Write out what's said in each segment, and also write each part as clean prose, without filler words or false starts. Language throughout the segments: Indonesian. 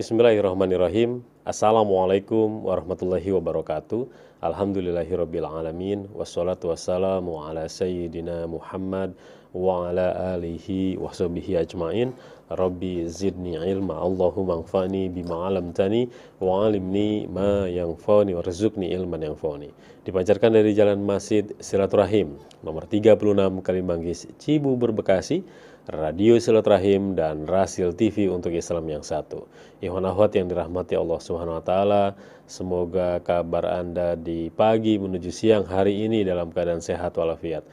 Bismillahirrahmanirrahim. Assalamualaikum warahmatullahi wabarakatuh. Alhamdulillahirabbil alamin wassalatu wassalamu ala sayyidina Muhammad wa ala alihi washabihi ajmain. Rabbi zidni ilma, Allahumma anfa'ni bima 'allamtani wa 'allimni ma yanfa'uni warzuqni ilman yanfa'uni. Dipancarkan dari Jalan Masjid Silaturahim nomor 36 Kalimanggis, Cibubur, Bekasi. Radio Silaturahim dan Rasil TV untuk Islam yang satu. Ikhwan akhwat yang dirahmati Allah Subhanahu wa taala, semoga kabar Anda di pagi menuju siang hari ini dalam keadaan sehat walafiat.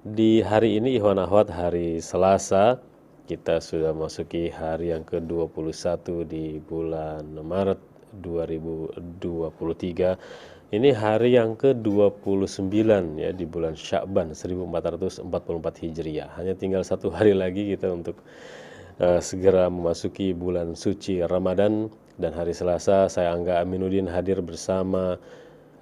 Di hari ini ikhwan akhwat, hari Selasa, kita sudah masuki hari yang ke-21 di bulan Maret 2023. Ini hari yang ke-29 ya di bulan Sya'ban 1444 Hijriah. Hanya tinggal satu hari lagi kita untuk segera memasuki bulan suci Ramadan. Dan hari Selasa saya Angga Aminuddin hadir bersama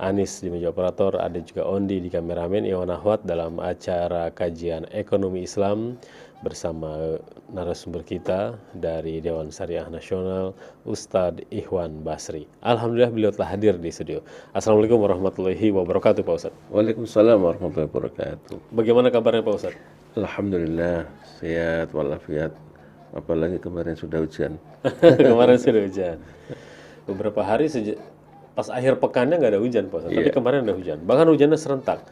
Anis di meja operator, ada juga Ondi di kameramen, Iwan Ahwat dalam acara kajian ekonomi Islam bersama narasumber kita dari Dewan Syariah Nasional, Ustadz Ikhwan Basri. Alhamdulillah beliau telah hadir di studio. Assalamualaikum warahmatullahi wabarakatuh Pak Ustadz. Waalaikumsalam warahmatullahi wabarakatuh. Bagaimana kabarnya Pak Ustadz? Alhamdulillah sehat walafiat. Apalagi kemarin sudah hujan. Kemarin sudah hujan. Beberapa hari pas akhir pekannya nggak ada hujan Pak Ustadz, tapi kemarin ada hujan. Bahkan hujannya serentak.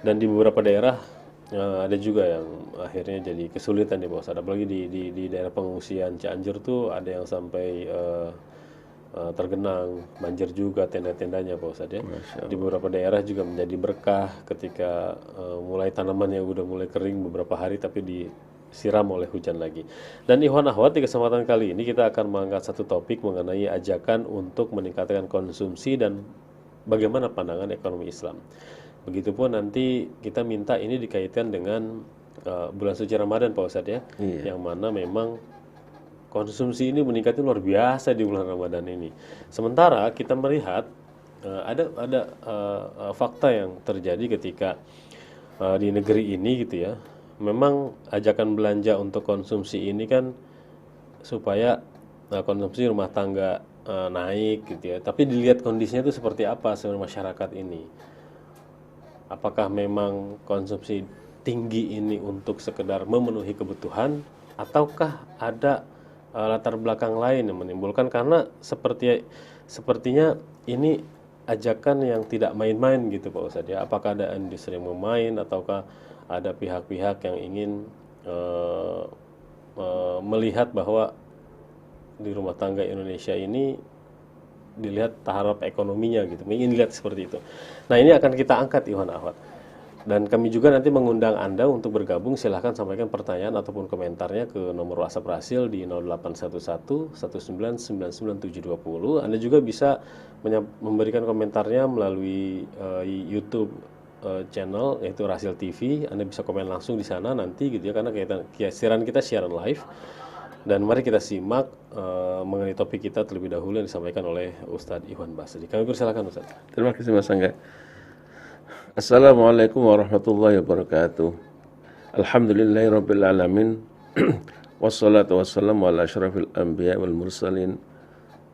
Dan di beberapa daerah ada juga yang akhirnya jadi kesulitan di Pak Ustadz. Apalagi di daerah pengungsian Cianjur tuh ada yang sampai tergenang, banjir juga tenda-tendanya Pak Ustadz ya. Di beberapa daerah juga menjadi berkah ketika mulai tanaman yang udah mulai kering beberapa hari tapi disiram oleh hujan lagi. Dan Ikhwan Akhwat, di kesempatan kali ini kita akan mengangkat satu topik mengenai ajakan untuk meningkatkan konsumsi dan bagaimana pandangan ekonomi Islam. Begitupun nanti kita minta ini dikaitkan dengan bulan suci Ramadan Pak Ustadz ya, yang mana memang konsumsi ini meningkatnya luar biasa di bulan Ramadan ini. Sementara kita melihat ada fakta yang terjadi ketika di negeri ini gitu ya, memang ajakan belanja untuk konsumsi ini kan supaya konsumsi rumah tangga naik gitu ya. Tapi dilihat kondisinya itu seperti apa sebenarnya masyarakat ini. Apakah memang konsumsi tinggi ini untuk sekedar memenuhi kebutuhan, ataukah ada latar belakang lain yang menimbulkan? Karena sepertinya ini ajakan yang tidak main-main gitu Pak Ustadz ya. Apakah ada industri yang memain, ataukah ada pihak-pihak yang ingin melihat bahwa di rumah tangga Indonesia ini dilihat taraf ekonominya gitu, ingin dilihat seperti itu. Nah ini akan kita angkat Ikhwan Akhwat, dan kami juga nanti mengundang Anda untuk bergabung. Silahkan sampaikan pertanyaan ataupun komentarnya ke nomor WhatsApp Rasil di 0811 1999720. Anda juga bisa memberikan komentarnya melalui YouTube channel yaitu Rasil TV. Anda bisa komen langsung di sana nanti gitu ya, karena siaran kita siaran live. Dan mari kita simak mengenai topik kita terlebih dahulu yang disampaikan oleh Ustadz Ikhwan Basri. Kami persilakan Ustadz. Terima kasih Mas Angga. Assalamualaikum warahmatullahi wabarakatuh. Alhamdulillahirabbil alamin. Wassalatu wassalamu ala asyrafil anbiya wal mursalin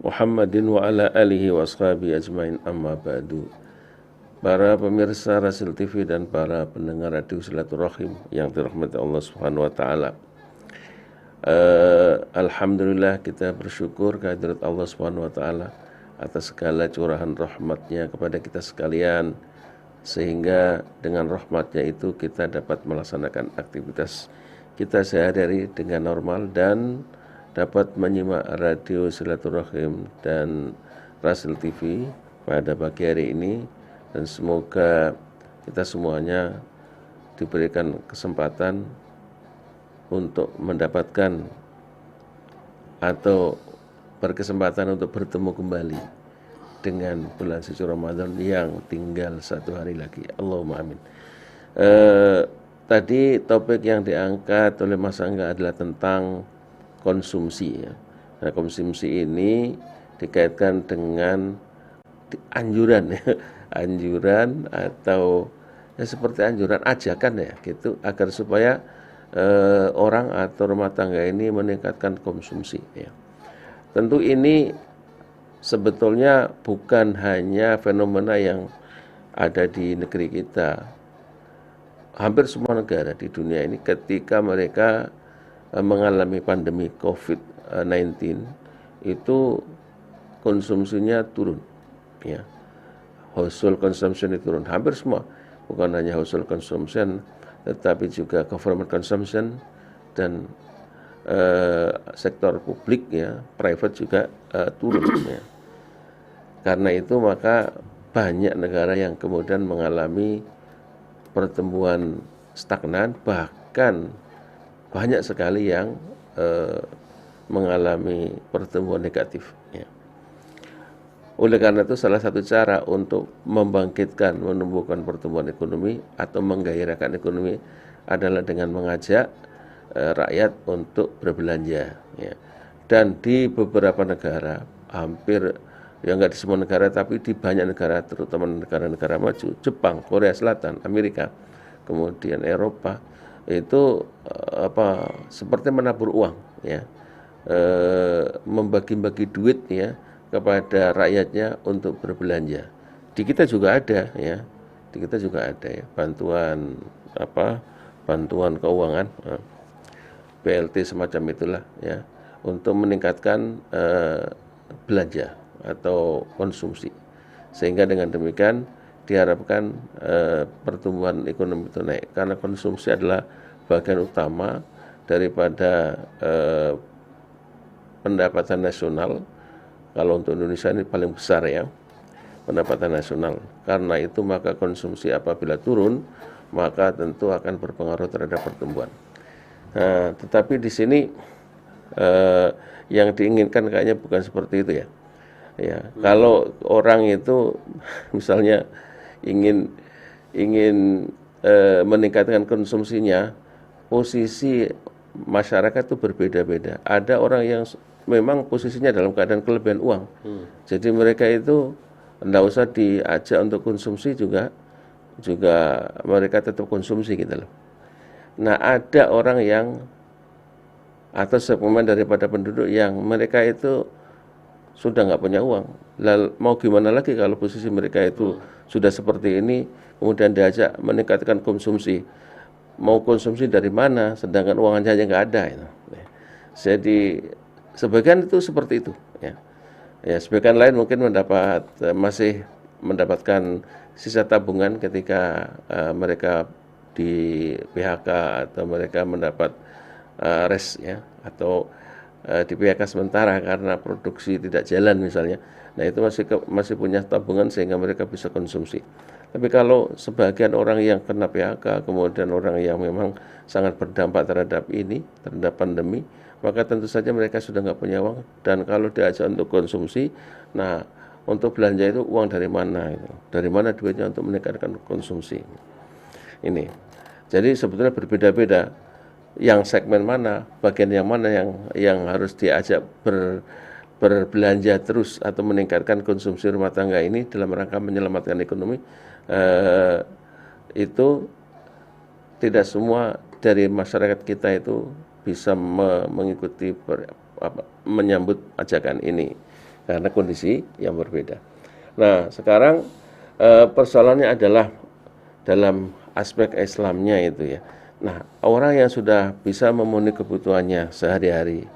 Muhammadin wa ala alihi wa ashabihi ajmain, amma ba'du. Para pemirsa Rasil TV dan para pendengar Radio Silaturahim yang dirahmati Allah Subhanahu wa taala. Alhamdulillah kita bersyukur kehadirat Allah Subhanahu wa taala atas segala curahan rahmatnya kepada kita sekalian, sehingga dengan rahmatnya itu kita dapat melaksanakan aktivitas kita sehari-hari dengan normal dan dapat menyimak Radio Silaturahim dan Rasil TV pada pagi hari ini. Dan semoga kita semuanya diberikan kesempatan untuk mendapatkan atau berkesempatan untuk bertemu kembali dengan bulan suci Ramadan yang tinggal satu hari lagi. Allahumma amin. Tadi topik yang diangkat oleh Mas Angga adalah tentang konsumsi ya. Nah, konsumsi ini dikaitkan dengan anjuran ya. Anjuran atau ya seperti anjuran ajakan ya gitu, agar supaya orang atau rumah tangga ini meningkatkan konsumsi ya. tentu ini sebetulnya bukan hanya fenomena yang ada di negeri kita. Hampir semua negara di dunia ini ketika mereka mengalami pandemi COVID-19 itu konsumsinya turun, ya. Household consumption itu turun, hampir semua, bukan hanya household consumption, tetapi juga government consumption dan sektor publik, ya, private juga turun, ya. Karena itu maka banyak negara yang kemudian mengalami pertumbuhan stagnan, bahkan banyak sekali yang mengalami pertumbuhan negatif, ya. Oleh karena itu salah satu cara untuk membangkitkan, menumbuhkan pertumbuhan ekonomi atau menggairahkan ekonomi adalah dengan mengajak rakyat untuk berbelanja, ya. Dan di beberapa negara, hampir, ya enggak di semua negara, tapi di banyak negara, terutama negara-negara maju, Jepang, Korea Selatan, Amerika, kemudian Eropa, itu seperti menabur uang, ya, membagi-bagi duit, ya, kepada rakyatnya untuk berbelanja. Di kita juga ada, ya, di kita juga ada, ya, bantuan keuangan, BLT semacam itulah, ya, untuk meningkatkan belanja atau konsumsi, sehingga dengan demikian diharapkan pertumbuhan ekonomi itu naik, karena konsumsi adalah bagian utama daripada pendapatan nasional. Kalau untuk Indonesia ini paling besar, ya, pendapatan nasional. Karena itu maka konsumsi apabila turun, maka tentu akan berpengaruh terhadap pertumbuhan. Nah, tetapi di sini yang diinginkan kayaknya bukan seperti itu, ya. Ya, kalau orang itu misalnya ingin meningkatkan konsumsinya, posisi masyarakat itu berbeda-beda. Ada orang yang memang posisinya dalam keadaan kelebihan uang, jadi mereka itu tidak usah diajak untuk konsumsi juga mereka tetap konsumsi, gitu loh. Nah, ada orang yang atau segmen daripada penduduk yang mereka itu sudah nggak punya uang. Lalu mau gimana lagi kalau posisi mereka itu sudah seperti ini, kemudian diajak meningkatkan konsumsi. Mau konsumsi dari mana, sedangkan uangnya aja nggak ada, gitu. Jadi sebagian itu seperti itu, ya. Ya, sebagian lain mungkin masih mendapatkan sisa tabungan ketika mereka di PHK atau mereka mendapat ya, atau di PHK sementara karena produksi tidak jalan misalnya. Nah, itu masih punya tabungan sehingga mereka bisa konsumsi. Tapi kalau sebagian orang yang kena PHK, kemudian orang yang memang sangat berdampak terhadap pandemi, maka tentu saja mereka sudah nggak punya uang. Dan kalau diajak untuk konsumsi, nah, untuk belanja itu uang dari mana? Dari mana duitnya untuk meningkatkan konsumsi? Ini. Jadi sebetulnya berbeda-beda. Yang segmen mana, bagian yang mana yang harus diajak berbelanja terus atau meningkatkan konsumsi rumah tangga ini dalam rangka menyelamatkan ekonomi, itu tidak semua dari masyarakat kita itu bisa mengikuti menyambut ajakan ini karena kondisi yang berbeda. Nah, sekarang persoalannya adalah dalam aspek Islamnya itu, ya. Nah, orang yang sudah bisa memenuhi kebutuhannya sehari-hari,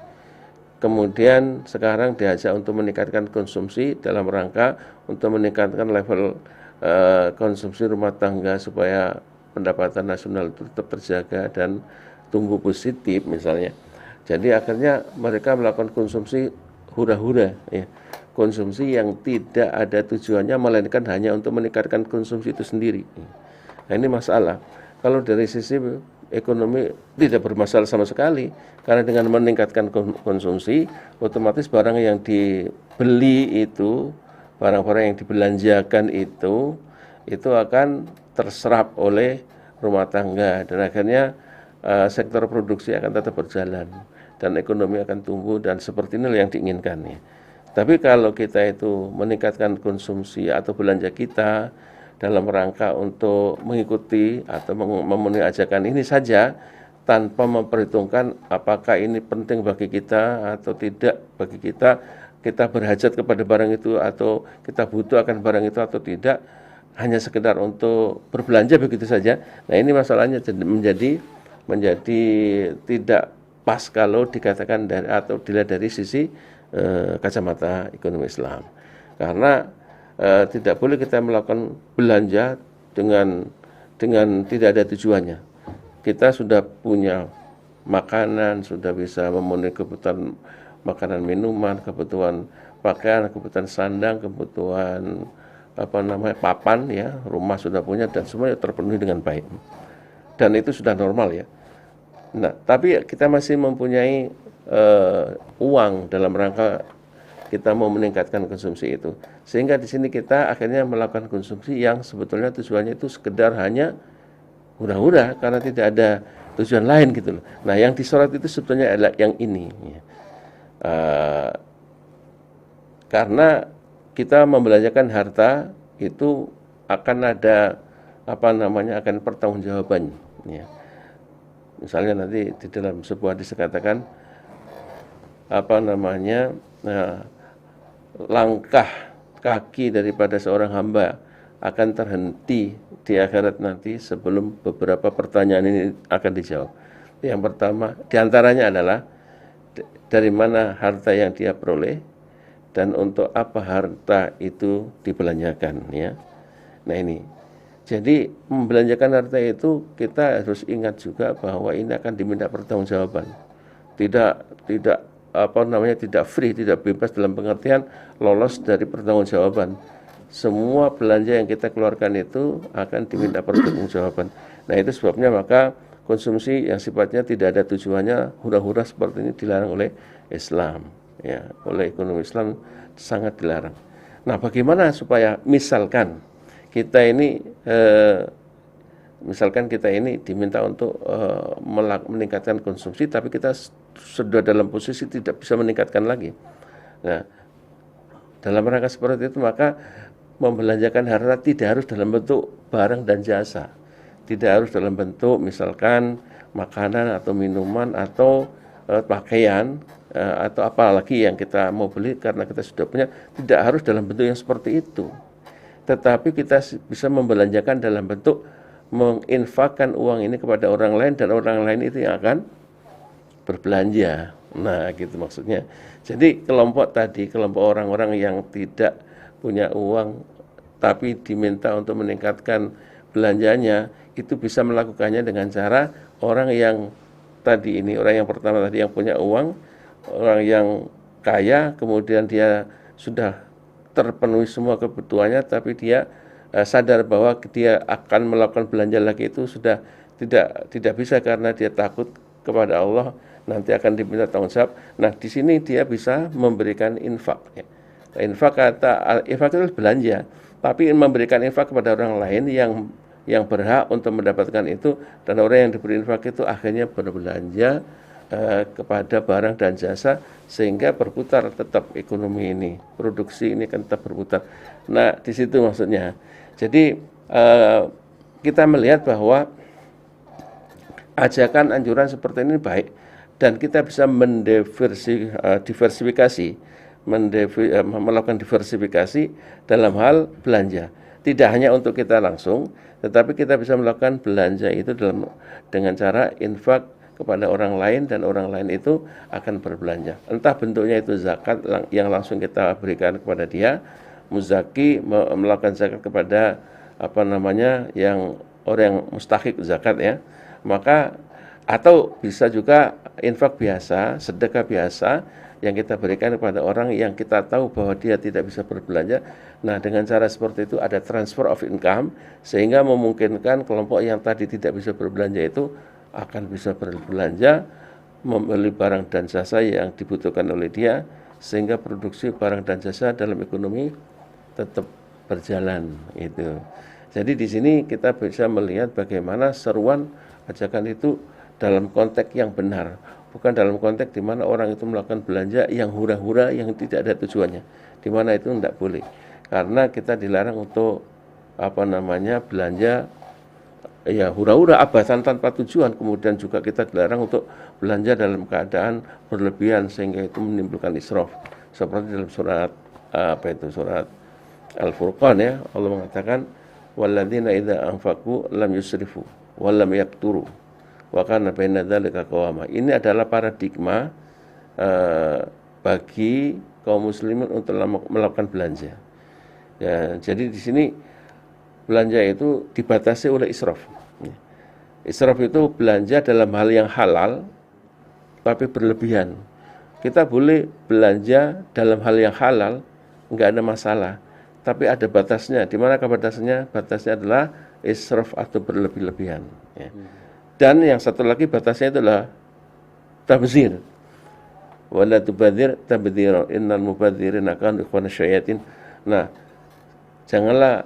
kemudian sekarang diajak untuk meningkatkan konsumsi dalam rangka untuk meningkatkan level konsumsi rumah tangga supaya pendapatan nasional itu tetap terjaga dan tumbuh positif misalnya. Jadi akhirnya mereka melakukan konsumsi hura-hura, ya. Konsumsi yang tidak ada tujuannya melainkan hanya untuk meningkatkan konsumsi itu sendiri. Nah, ini masalah. Kalau dari sisi ekonomi tidak bermasalah sama sekali, karena dengan meningkatkan konsumsi otomatis barang yang dibeli itu, barang-barang yang dibelanjakan itu akan terserap oleh rumah tangga dan akhirnya sektor produksi akan tetap berjalan dan ekonomi akan tumbuh, dan seperti inilah yang diinginkan, ya. Tapi kalau kita itu meningkatkan konsumsi atau belanja kita dalam rangka untuk mengikuti atau memenuhi ajakan ini saja, tanpa memperhitungkan apakah ini penting bagi kita atau tidak bagi kita, kita berhajat kepada barang itu atau kita butuh akan barang itu atau tidak, hanya sekedar untuk berbelanja begitu saja. Nah, ini masalahnya menjadi tidak pas kalau dikatakan dari atau dilihat dari sisi kacamata ekonomi Islam. Karena tidak boleh kita melakukan belanja dengan tidak ada tujuannya. Kita sudah punya makanan, sudah bisa memenuhi kebutuhan makanan, minuman, kebutuhan pakaian, kebutuhan sandang, kebutuhan papan ya, rumah sudah punya dan semuanya terpenuhi dengan baik. Dan itu sudah normal ya. Nah, tapi kita masih mempunyai uang dalam rangka kita mau meningkatkan konsumsi itu. Sehingga di sini kita akhirnya melakukan konsumsi yang sebetulnya tujuannya itu sekedar hanya hura-hura karena tidak ada tujuan lain gitu loh. Nah, yang disorot itu sebetulnya adalah yang ini. Ya. Karena kita membelanjakan harta itu akan ada akan pertanggungjawaban. Ya. Misalnya nanti di dalam sebuah hadis dikatakan langkah kaki daripada seorang hamba akan terhenti di akhirat nanti sebelum beberapa pertanyaan ini akan dijawab. Yang pertama, diantaranya adalah dari mana harta yang dia peroleh dan untuk apa harta itu dibelanjakan ya. Nah ini, jadi membelanjakan harta itu kita harus ingat juga bahwa ini akan diminta pertanggungjawaban. Tidak free, tidak bebas dalam pengertian lolos dari pertanggungjawaban. Semua belanja yang kita keluarkan itu akan diminta pertanggungjawaban. Nah, itu sebabnya maka konsumsi yang sifatnya tidak ada tujuannya, hura-hura seperti ini dilarang oleh Islam. Ya, oleh ekonomi Islam sangat dilarang. Nah, bagaimana supaya misalkan kita ini diminta untuk meningkatkan konsumsi, tapi kita sudah dalam posisi tidak bisa meningkatkan lagi. Nah, dalam rangka seperti itu maka membelanjakan harta tidak harus dalam bentuk barang dan jasa, tidak harus dalam bentuk misalkan makanan atau minuman atau pakaian atau apalagi yang kita mau beli karena kita sudah punya, tidak harus dalam bentuk yang seperti itu. Tetapi kita bisa membelanjakan dalam bentuk menginfakkan uang ini kepada orang lain dan orang lain itu yang akan berbelanja. Nah, gitu maksudnya. Jadi kelompok orang-orang yang tidak punya uang tapi diminta untuk meningkatkan belanjanya, itu bisa melakukannya dengan cara orang yang pertama tadi yang punya uang, orang yang kaya, kemudian dia sudah terpenuhi semua kebutuhannya tapi dia sadar bahwa dia akan melakukan belanja lagi itu sudah tidak bisa karena dia takut kepada Allah nanti akan diminta tanggung jawab. Nah, di sini dia bisa memberikan infak. Ya. Infak itu belanja, tapi memberikan infak kepada orang lain yang berhak untuk mendapatkan itu, dan orang yang diberi infak itu akhirnya berbelanja kepada barang dan jasa sehingga berputar tetap ekonomi ini, produksi ini kan tetap berputar. Nah, di situ maksudnya. Jadi kita melihat bahwa ajakan anjuran seperti ini baik dan kita bisa melakukan diversifikasi dalam hal belanja. Tidak hanya untuk kita langsung, tetapi kita bisa melakukan belanja itu dengan cara infak kepada orang lain dan orang lain itu akan berbelanja. Entah bentuknya itu zakat yang langsung kita berikan kepada dia, muzaki melakukan zakat kepada yang orang yang mustahik zakat ya. Maka atau bisa juga infak biasa, sedekah biasa yang kita berikan kepada orang yang kita tahu bahwa dia tidak bisa berbelanja. Nah, dengan cara seperti itu ada transfer of income sehingga memungkinkan kelompok yang tadi tidak bisa berbelanja itu akan bisa berbelanja, membeli barang dan jasa yang dibutuhkan oleh dia sehingga produksi barang dan jasa dalam ekonomi tetap berjalan itu. Jadi di sini kita bisa melihat bagaimana seruan ajakan itu dalam konteks yang benar, bukan dalam konteks di mana orang itu melakukan belanja yang hura-hura yang tidak ada tujuannya, di mana itu tidak boleh, karena kita dilarang untuk belanja ya hura-hura abasan tanpa tujuan, kemudian juga kita dilarang untuk belanja dalam keadaan berlebihan sehingga itu menimbulkan israf. Seperti dalam surat surat Al-Furqan ya, Allah mengatakan walladzina idza anfaqu lam yusrifu wa lam yaqturu wa kana baina dzalika qawama. Ini adalah paradigma bagi kaum muslimin untuk melakukan belanja. Ya, jadi di sini belanja itu dibatasi oleh israf. Israf itu belanja dalam hal yang halal tapi berlebihan. Kita boleh belanja dalam hal yang halal, enggak ada masalah. Tapi ada batasnya. Di mana batasnya? Batasnya adalah israf atau berlebih-lebihan. Ya. Dan yang satu lagi batasnya adalah tabzir. Wala tubadzir tabdzira innal mubadzirina kanu ikhwana syayatin. Nah, janganlah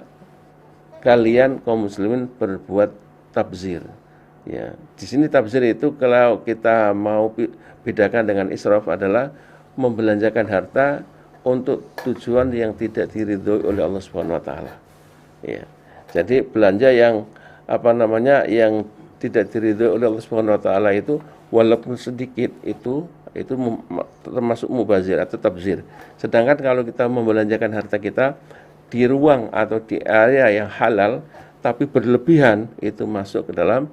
kalian kaum muslimin berbuat tabzir. Ya, di sini tabzir itu kalau kita mau bedakan dengan israf adalah membelanjakan harta untuk tujuan yang tidak diridhoi oleh Allah Subhanahu wa taala. Ya. Jadi belanja yang yang tidak diridhoi oleh Allah Subhanahu wa taala itu walaupun sedikit itu termasuk mubazir atau tabzir. Sedangkan kalau kita membelanjakan harta kita di ruang atau di area yang halal tapi berlebihan, itu masuk ke dalam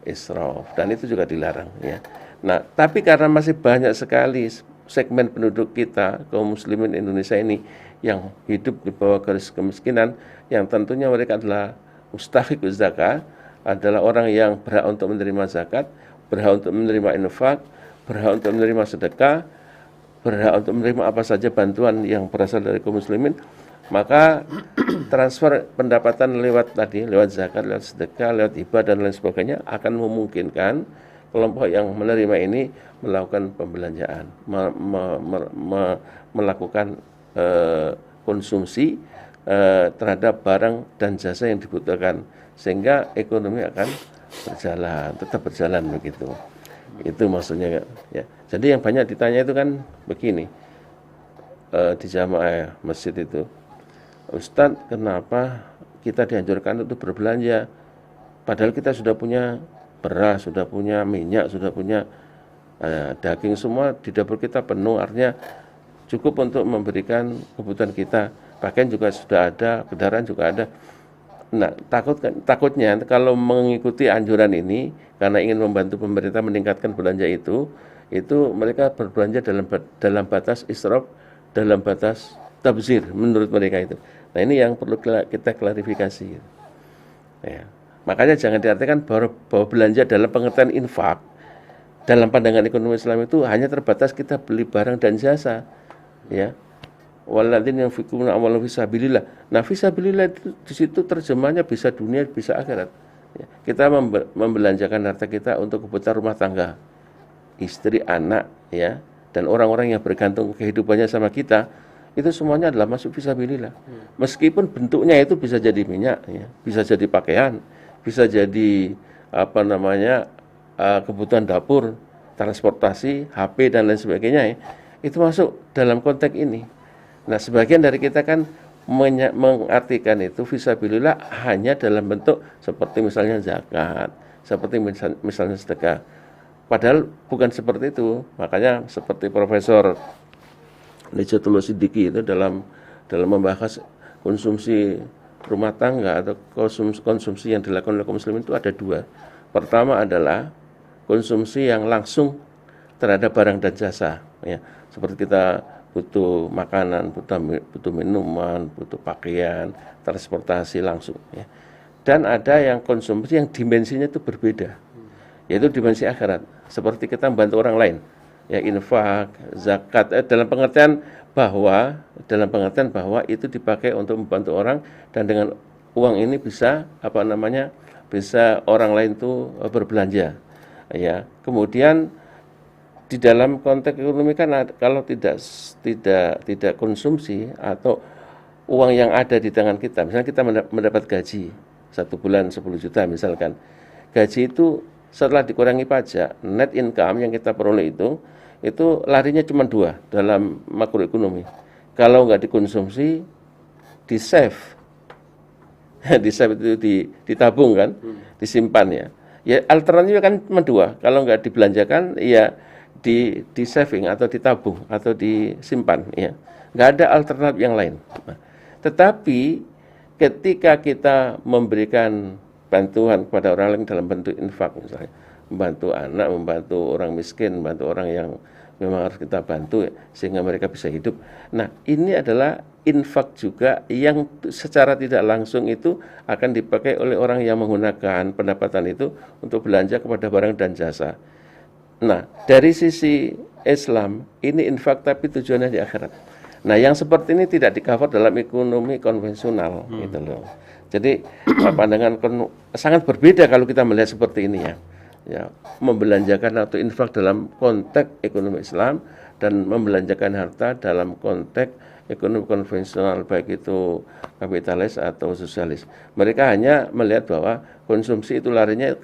israf dan itu juga dilarang ya. Nah, tapi karena masih banyak sekali segmen penduduk kita kaum muslimin Indonesia ini yang hidup di bawah garis kemiskinan, yang tentunya mereka adalah mustahiquz zakat, adalah orang yang berhak untuk menerima zakat, berhak untuk menerima infak, berhak untuk menerima sedekah, berhak untuk menerima apa saja bantuan yang berasal dari kaum muslimin, maka transfer pendapatan lewat zakat, lewat sedekah, lewat hibah dan lain sebagainya akan memungkinkan kelompok yang menerima ini melakukan pembelanjaan, melakukan konsumsi terhadap barang dan jasa yang dibutuhkan, sehingga ekonomi akan tetap berjalan begitu. Itu maksudnya ya. Jadi yang banyak ditanya itu kan begini, di jamaah masjid itu, Ustadz, kenapa kita dianjurkan untuk berbelanja padahal kita sudah punya beras, sudah punya minyak, sudah punya daging, semua di dapur kita penuh, artinya cukup untuk memberikan kebutuhan kita, pakaian juga sudah ada, kendaraan juga ada. Nah, takutnya kalau mengikuti anjuran ini karena ingin membantu pemerintah meningkatkan belanja itu mereka berbelanja dalam batas israf, dalam batas tabzir menurut mereka itu. Nah, ini yang perlu kita klarifikasi. Ya. Makanya jangan diartikan bahwa belanja dalam pengertian infak dalam pandangan ekonomi Islam itu hanya terbatas kita beli barang dan jasa. Ya. Walladzina yunfiquna amwalahum fisabilillah. Nah, fisabilillah itu di situ terjemahnya bisa dunia, bisa akhirat. Ya. Kita membelanjakan harta kita untuk kebutuhan rumah tangga, istri, anak, ya, dan orang-orang yang bergantung kehidupannya sama kita. Itu semuanya adalah masuk fisabilillah. Meskipun bentuknya itu bisa jadi minyak, ya, bisa jadi pakaian, bisa jadi kebutuhan dapur, transportasi, HP dan lain sebagainya, ya. Itu masuk dalam konteks ini. Nah, sebagian dari kita kan mengartikan itu fisabilillah hanya dalam bentuk seperti misalnya zakat, seperti misalnya sedekah. Padahal bukan seperti itu. Makanya seperti Profesor Najatullah Siddiqi itu dalam membahas konsumsi rumah tangga atau konsumsi yang dilakukan oleh kaum muslimin itu ada dua. Pertama adalah konsumsi yang langsung terhadap barang dan jasa, ya. Seperti kita butuh makanan, butuh minuman, butuh pakaian, transportasi langsung, ya. Dan ada yang konsumsi yang dimensinya itu berbeda, yaitu dimensi akhirat. Seperti kita membantu orang lain, ya, infak, zakat, dalam pengertian bahwa itu dipakai untuk membantu orang, dan dengan uang ini bisa bisa orang lain itu berbelanja, ya. Kemudian di dalam konteks ekonomi kan kalau tidak konsumsi atau uang yang ada di tangan kita, misalnya kita mendapat gaji 1 bulan 10 juta misalkan, gaji itu setelah dikurangi pajak, net income yang kita peroleh itu larinya cuma 2 dalam makroekonomi. Kalau nggak dikonsumsi, di save, Di save itu ditabung kan, disimpan ya. Ya alternatifnya kan cuma dua, kalau nggak dibelanjakan ya di saving atau ditabung atau disimpan ya. Nggak ada alternatif yang lain. Nah, tetapi ketika kita memberikan bantuan kepada orang lain dalam bentuk infak misalnya, membantu anak, membantu orang miskin, membantu orang yang memang harus kita bantu sehingga mereka bisa hidup. Nah, ini adalah infak juga yang secara tidak langsung itu akan dipakai oleh orang yang menggunakan pendapatan itu untuk belanja kepada barang dan jasa. Nah, dari sisi Islam ini infak tapi tujuannya di akhirat. Nah, yang seperti ini tidak di-cover dalam ekonomi konvensional gitu loh. Jadi pandangan sangat berbeda kalau kita melihat seperti ini ya. Ya, membelanjakan atau infak dalam konteks ekonomi Islam dan membelanjakan harta dalam konteks ekonomi konvensional baik itu kapitalis atau sosialis. Mereka hanya melihat bahwa konsumsi itu larinya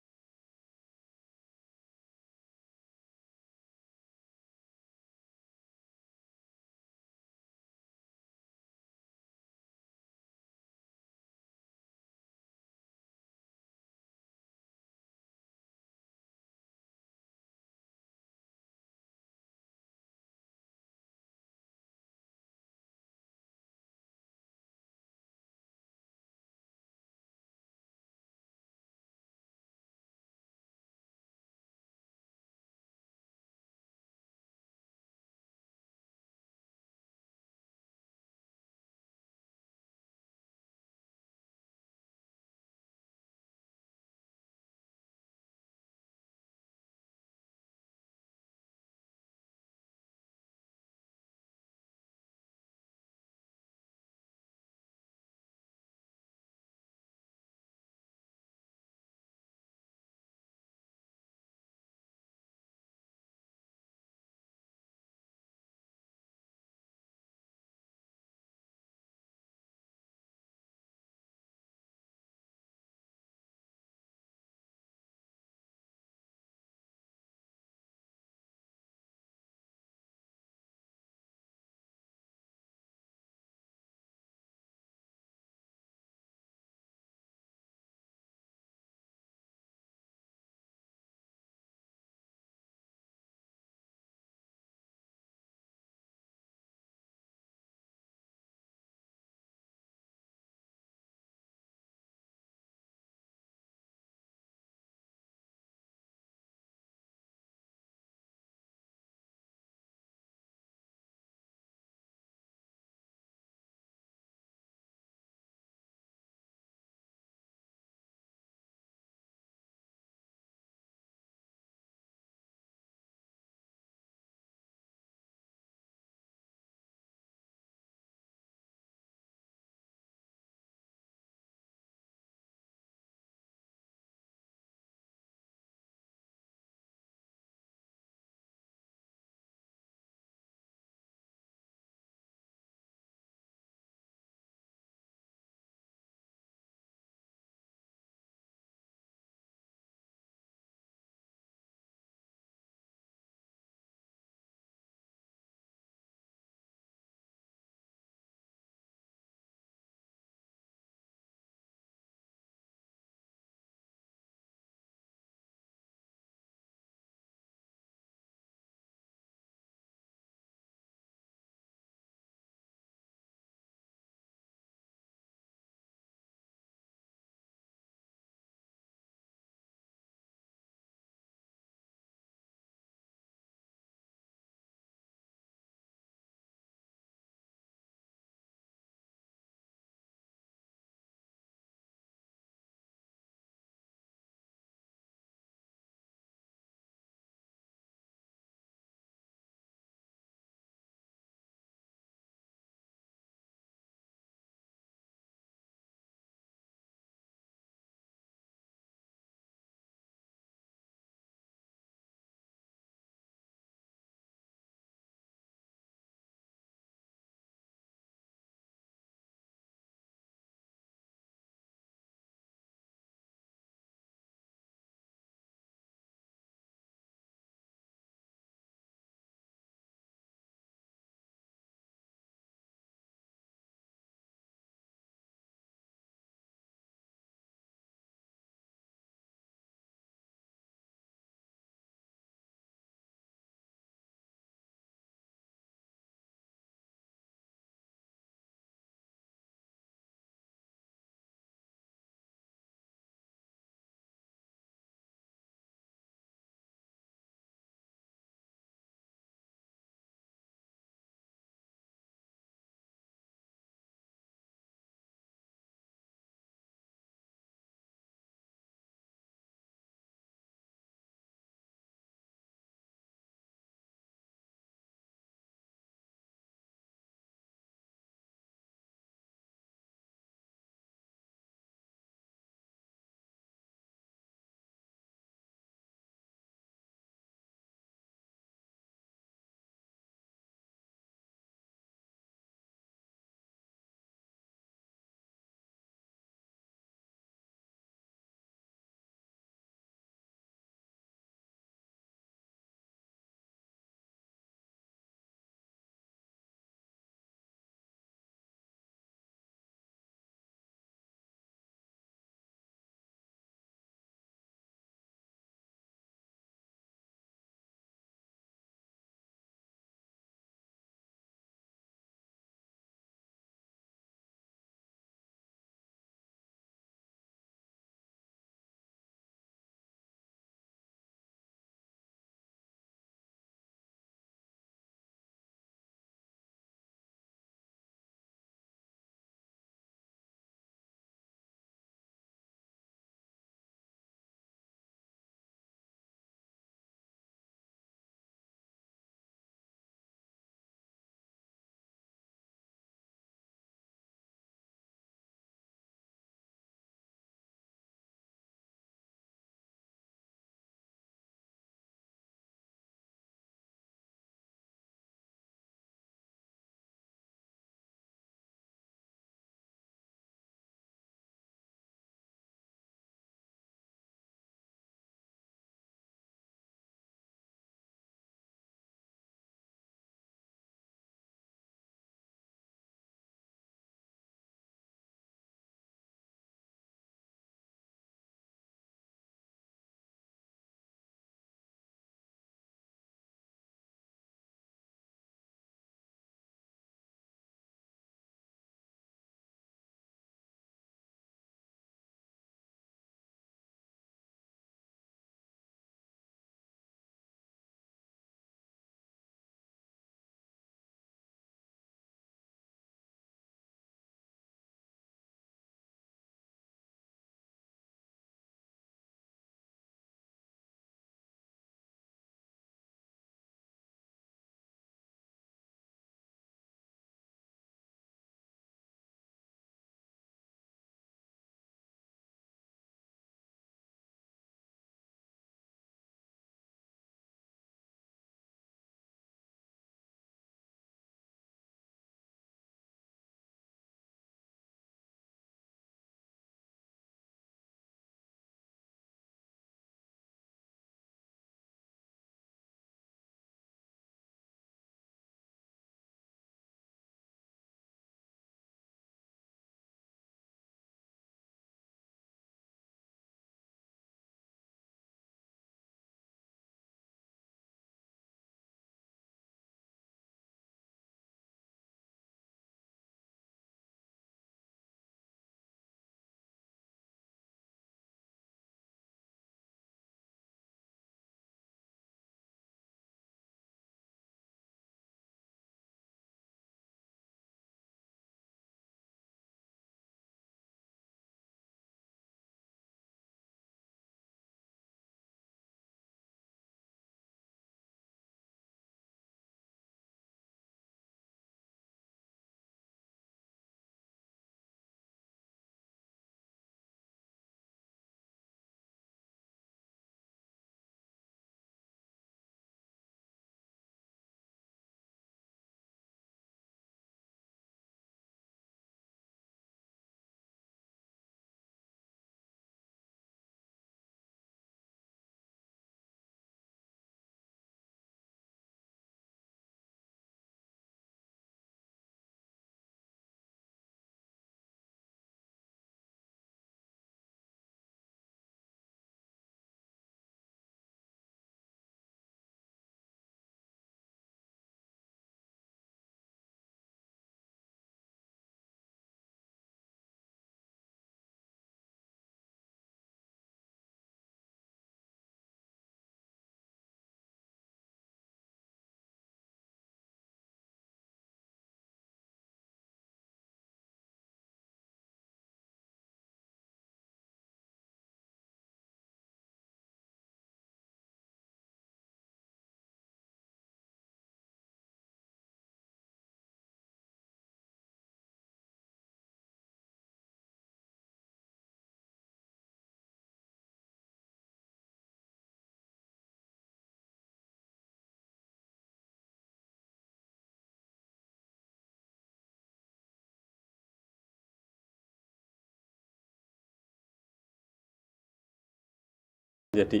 Jadi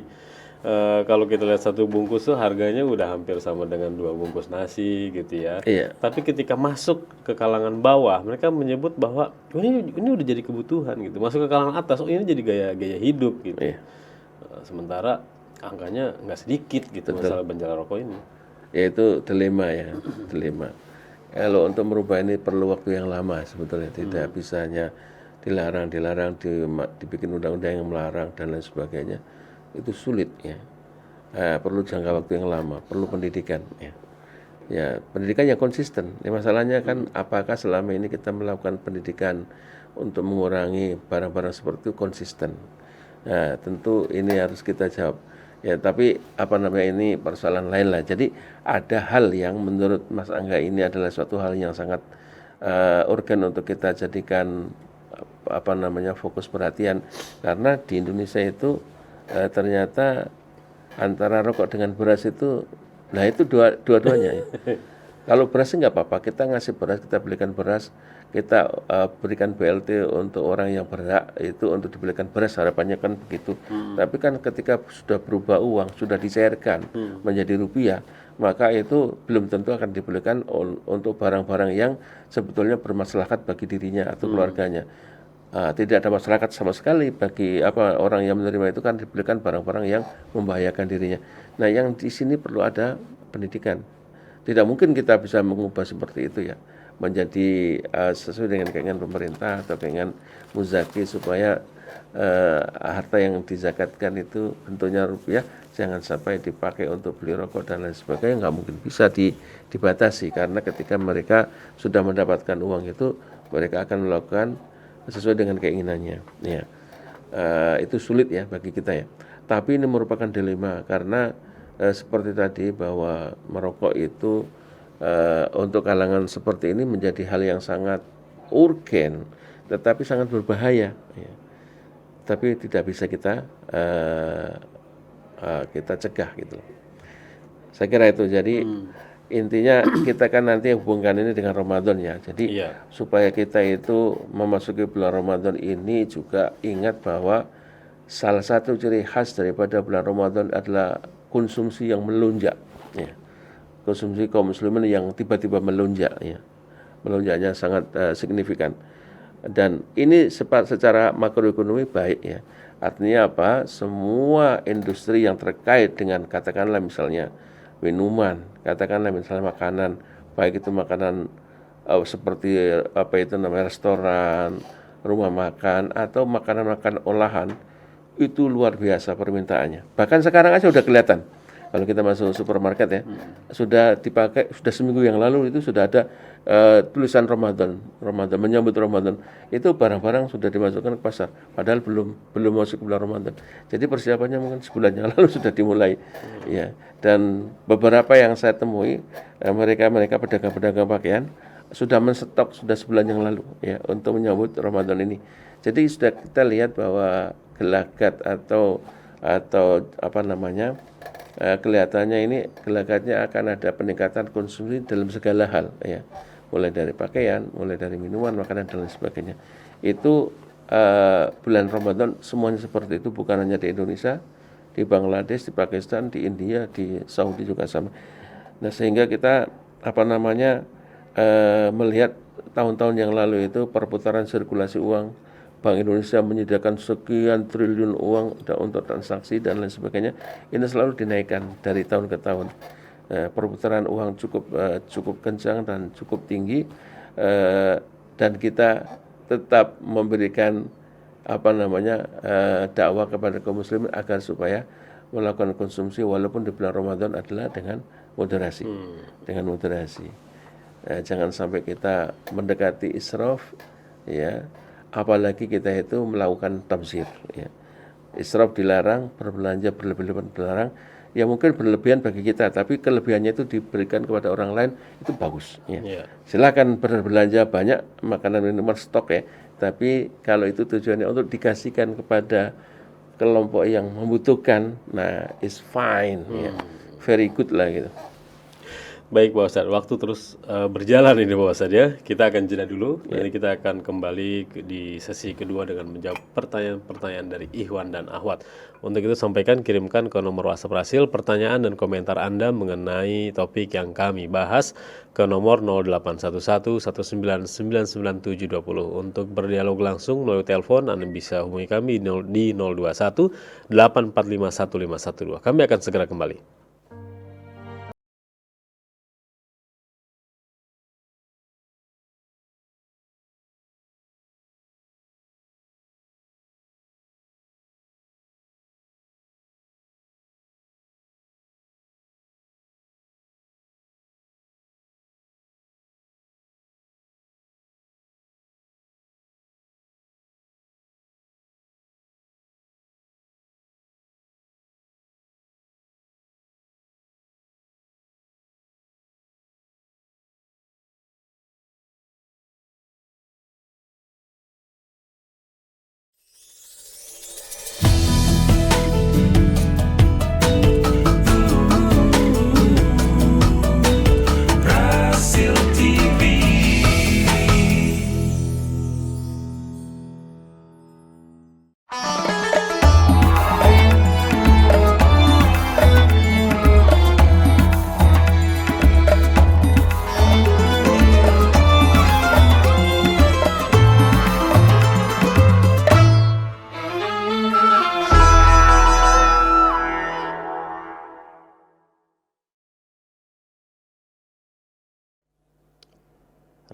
kalau kita lihat satu bungkus tuh harganya udah hampir sama dengan 2 bungkus nasi gitu ya. Iya, Tapi ketika masuk ke kalangan bawah, mereka menyebut bahwa "Oh, ini udah jadi kebutuhan gitu. Masuk ke kalangan atas, oh ini jadi gaya hidup gitu. iya, Sementara angkanya nggak sedikit gitu masalah benjala rokok ini. yaitu dilema ya, dilema. Kalau untuk merubah ini perlu waktu yang lama sebetulnya, tidak bisa hanya dilarang, dibikin undang-undang yang melarang dan lain sebagainya. Itu sulit ya. Perlu jangka waktu yang lama, perlu pendidikan ya. Ya, pendidikan yang konsisten. Ya, masalahnya kan apakah selama ini kita melakukan pendidikan untuk mengurangi barang-barang seperti itu konsisten. Nah, tentu ini harus kita jawab. Ya, tapi apa namanya ini persoalan lain lah. Jadi ada hal yang menurut Mas Angga ini adalah suatu hal yang sangat urgen untuk kita jadikan apa namanya fokus perhatian karena di Indonesia itu ternyata antara rokok dengan beras itu, nah itu dua-duanya ya. Kalau beras nggak apa-apa, kita ngasih beras, kita belikan beras, kita berikan BLT untuk orang yang berhak itu untuk dibelikan beras, harapannya kan begitu. Tapi kan ketika sudah berubah uang, sudah dicairkan menjadi rupiah, maka itu belum tentu akan dibelikan untuk barang-barang yang sebetulnya bermaslahat bagi dirinya atau keluarganya. Tidak ada masyarakat sama sekali bagi orang yang menerima itu kan dibelikan barang-barang yang membahayakan dirinya. Nah, yang di sini perlu ada pendidikan. Tidak mungkin kita bisa mengubah seperti itu ya, menjadi sesuai dengan keinginan pemerintah atau keinginan muzaki supaya harta yang dizakatkan itu bentuknya rupiah jangan sampai dipakai untuk beli rokok dan lain sebagainya. Nggak mungkin bisa dibatasi karena ketika mereka sudah mendapatkan uang itu mereka akan melakukan sesuai dengan keinginannya ya. Itu sulit ya bagi kita ya, tapi ini merupakan dilema karena seperti tadi bahwa merokok itu untuk kalangan seperti ini menjadi hal yang sangat urgen tetapi sangat berbahaya ya. Tapi tidak bisa kita cegah gitu. Saya kira itu. Jadi intinya kita kan nanti hubungkan ini dengan Ramadan ya. Jadi supaya kita itu memasuki bulan Ramadan ini juga ingat bahwa salah satu ciri khas daripada bulan Ramadan adalah konsumsi yang melonjak ya. Konsumsi kaum muslimin yang tiba-tiba melonjak ya. Melonjaknya sangat signifikan. Dan ini secara makroekonomi baik ya. Artinya apa? Semua industri yang terkait dengan katakanlah misalnya minuman, katakanlah misalnya makanan, baik itu makanan seperti apa itu namanya restoran, rumah makan atau makanan-makanan olahan itu luar biasa permintaannya. Bahkan sekarang aja udah kelihatan. Kalau kita masuk supermarket ya, sudah dipakai, sudah seminggu yang lalu itu sudah ada tulisan Ramadan menyambut Ramadan. Itu barang-barang sudah dimasukkan ke pasar, padahal belum masuk bulan Ramadan. Jadi persiapannya mungkin sebulan yang lalu sudah dimulai. Ya. Dan beberapa yang saya temui mereka pedagang-pedagang pakaian sudah menstok sudah sebulan yang lalu ya untuk menyambut Ramadan ini. Jadi sudah kita lihat bahwa gelagat atau apa namanya kelihatannya ini gelagatnya akan ada peningkatan konsumsi dalam segala hal ya, mulai dari pakaian, mulai dari minuman, makanan dan lain sebagainya. Itu bulan Ramadan semuanya seperti itu, bukan hanya di Indonesia, di Bangladesh, di Pakistan, di India, di Saudi juga sama. Nah sehingga kita melihat tahun-tahun yang lalu itu perputaran sirkulasi uang, Bank Indonesia menyediakan sekian triliun uang untuk transaksi dan lain sebagainya. Ini selalu dinaikkan dari tahun ke tahun. Perputaran uang cukup kencang dan cukup tinggi, dan kita tetap memberikan dakwah kepada kaum muslimin agar supaya melakukan konsumsi walaupun di bulan Ramadan adalah dengan moderasi. Jangan sampai kita mendekati israf ya. Apalagi kita itu melakukan tabzir ya. Israf dilarang, berbelanja berlebihan dilarang. Ya mungkin berlebihan bagi kita, tapi kelebihannya itu diberikan kepada orang lain itu bagus ya. Silakan berbelanja banyak makanan minuman stok ya, tapi kalau itu tujuannya untuk dikasihkan kepada kelompok yang membutuhkan, nah is fine ya. Very good lah gitu. Baik Pak Ustadz, waktu terus berjalan ini Pak Ustadz ya. Kita akan jeda dulu, nanti kita akan kembali di sesi kedua dengan menjawab pertanyaan-pertanyaan dari Ikhwan dan Ahwat. Untuk itu kirimkan ke nomor WhatsApp Rasil pertanyaan dan komentar Anda mengenai topik yang kami bahas ke nomor 0811 1999 720. Untuk berdialog langsung melalui telepon Anda bisa hubungi kami di 021 845 1512. Kami akan segera kembali.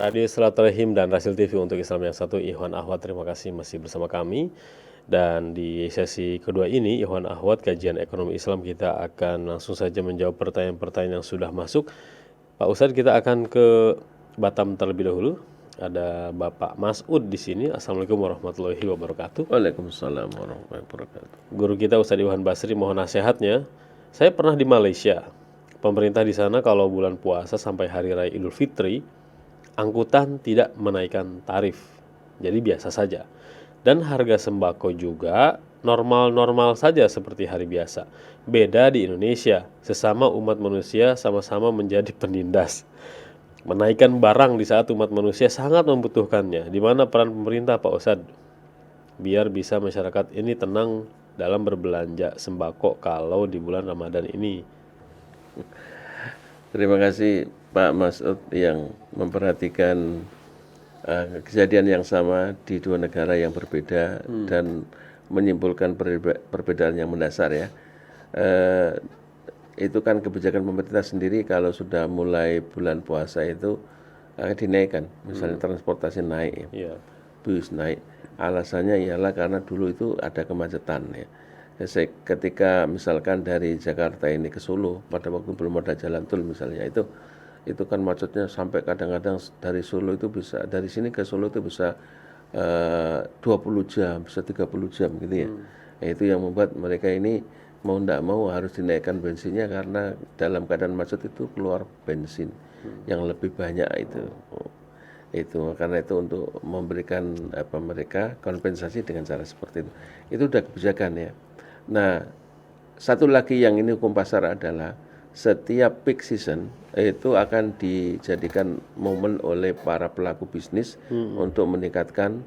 Radio Silaturahim dan Rasil TV untuk Islam yang satu, Ikhwan Ahwat, terima kasih masih bersama kami. Dan di sesi kedua ini, Ikhwan Ahwat, kajian ekonomi Islam, kita akan langsung saja menjawab pertanyaan-pertanyaan yang sudah masuk. Pak Ustadz, kita akan ke Batam terlebih dahulu. Ada Bapak Mas'ud di sini. Assalamualaikum warahmatullahi wabarakatuh. Waalaikumsalam warahmatullahi wabarakatuh. Guru kita Ustadz Iwan Basri, mohon nasihatnya. Saya pernah di Malaysia. Pemerintah di sana kalau bulan puasa sampai hari raya Idul Fitri, angkutan tidak menaikkan tarif, jadi biasa saja. Dan harga sembako juga normal-normal saja seperti hari biasa. Beda di Indonesia, sesama umat manusia sama-sama menjadi penindas. Menaikkan barang di saat umat manusia sangat membutuhkannya. Di mana peran pemerintah Pak Ustadz? Biar bisa masyarakat ini tenang dalam berbelanja sembako kalau di bulan Ramadan ini. Terima kasih Pak Mas'ud yang memperhatikan kejadian yang sama di dua negara yang berbeda dan menyimpulkan perbedaan yang mendasar ya. Itu kan kebijakan pemerintah sendiri kalau sudah mulai bulan puasa itu dinaikkan, misalnya transportasi naik, bus naik. Alasannya ialah karena dulu itu ada kemacetan ya. Ketika misalkan dari Jakarta ini ke Solo pada waktu belum ada jalan tol misalnya, itu kan macetnya sampai kadang-kadang dari Solo itu bisa, dari sini ke Solo itu bisa 20 jam, bisa 30 jam gitu ya. Itu yang membuat mereka ini mau tidak mau harus dinaikkan bensinnya karena dalam keadaan macet itu keluar bensin yang lebih banyak itu karena itu untuk memberikan mereka kompensasi dengan cara seperti itu udah kebijakan ya. Nah, satu lagi yang ini hukum pasar adalah setiap peak season itu akan dijadikan momen oleh para pelaku bisnis untuk meningkatkan